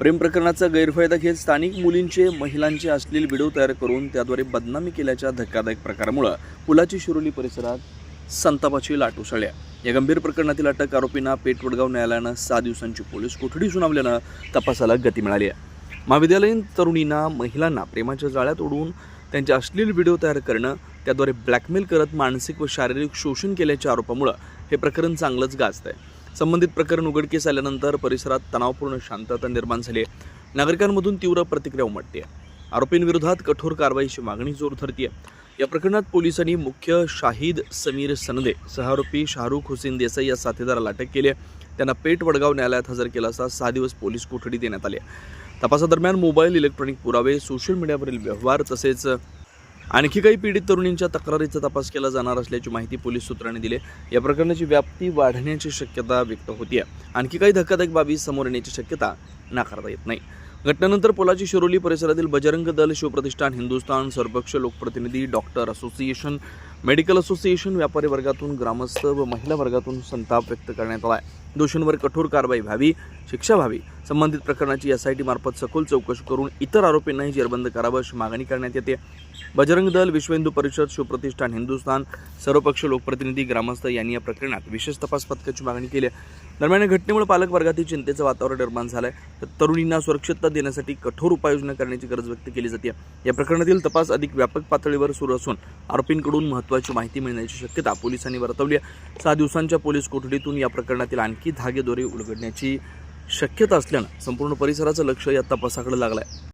प्रेम प्रकरणाचा गैरफायदा घेत स्थानिक मुलींचे महिलांचे अश्लील व्हिडिओ तयार करून त्याद्वारे बदनामी केल्याच्या धक्कादायक प्रकारामुळे पुलाची शिरोली परिसरात संतापाची लाट उसळली. या गंभीर प्रकरणातील अटक आरोपींना पेठवडगाव न्यायालयानं 6 दिवसांची पोलीस कोठडी सुनावल्यानं तपासाला गती मिळाली आहे. महाविद्यालयीन तरुणींना महिलांना प्रेमाच्या जाळ्यात ओढून त्यांचे अश्लील व्हिडिओ तयार करणं, त्याद्वारे ब्लॅकमेल करत मानसिक व शारीरिक शोषण केल्याच्या आरोपामुळे हे प्रकरण चांगलंच गाजतंय. संबंधित प्रकरण उघडकीस आल्यानंतर परिसरात तणावपूर्ण शांतता निर्माण झाली आहे. नागरिकांमधून तीव्र प्रतिक्रिया उमटते. आरोपींविरोधात कठोर कारवाईची मागणी जोर धरते. या प्रकरणात पोलिसांनी मुख्य शाहिद समीर सनदे सह आरोपी शाहरुख हुसेन देसाई या साथीदाराला अटक केली आहे. त्यांना पेठ वडगाव न्यायालयात हजर केला असता 6 दिवस पोलीस कोठडी देण्यात आली. तपासादरम्यान मोबाईल, इलेक्ट्रॉनिक पुरावे, सोशल मीडियावरील व्यवहार तसेच आणखी काही पीडित तरुणींच्या तक्रारीचा तपास केला जाणार असल्याची माहिती पोलीस सूत्रांनी दिली. या प्रकरणाची व्याप्ती वाढण्याची शक्यता व्यक्त होती. आणखी काही धक्कादायक बाबी समोर येण्याची शक्यता नाकारता येत नाही. घटनेनंतर पुलाची शिरोली परिसरातील बजरंग दल, शिवप्रतिष्ठान, हिंदुस्थान, सर्वपक्ष लोकप्रतिनिधी, डॉक्टर असोसिएशन, मेडिकल असोसिएशन, व्यापारी वर्गातून, ग्रामस्थ व महिला वर्गातून संताप व्यक्त करण्यात आला आहे. दोषींवर कठोर कारवाई व्हावी, शिक्षा व्हावी. संबंधित प्रकरणाची SIT मार्फत सखोल चौकशी करून इतर आरोपींनाही जेरबंद करावं अशी मागणी करण्यात येते. बजरंग दल, विश्व हिंदू परिषद, शिवप्रतिष्ठान, हिंदुस्थान, सर्वपक्ष लोकप्रतिनिधी, ग्रामस्थ यांनी या प्रकरणात विशेष तपास पथकाची मागणी केली आहे. दरम्यान या घटनेमुळे पालक वर्गातील चिंतेचं वातावरण निर्माण झालं आहे. तरुणींना सुरक्षितता देण्यासाठी कठोर उपाययोजना करण्याची गरज व्यक्त केली जाते. या प्रकरणातील तपास अधिक व्यापक पातळीवर सुरू असून आरोपींकडून महत्त्वाची माहिती मिळण्याची शक्यता पोलिसांनी वर्तवली आहे. 6 दिवसांच्या पोलीस कोठडीतून या प्रकरणातील आणखी धागेदोरे उलगडण्याची शक्यता असल्यानं संपूर्ण परिसराचं लक्ष या तपासाकडे लागलं आहे.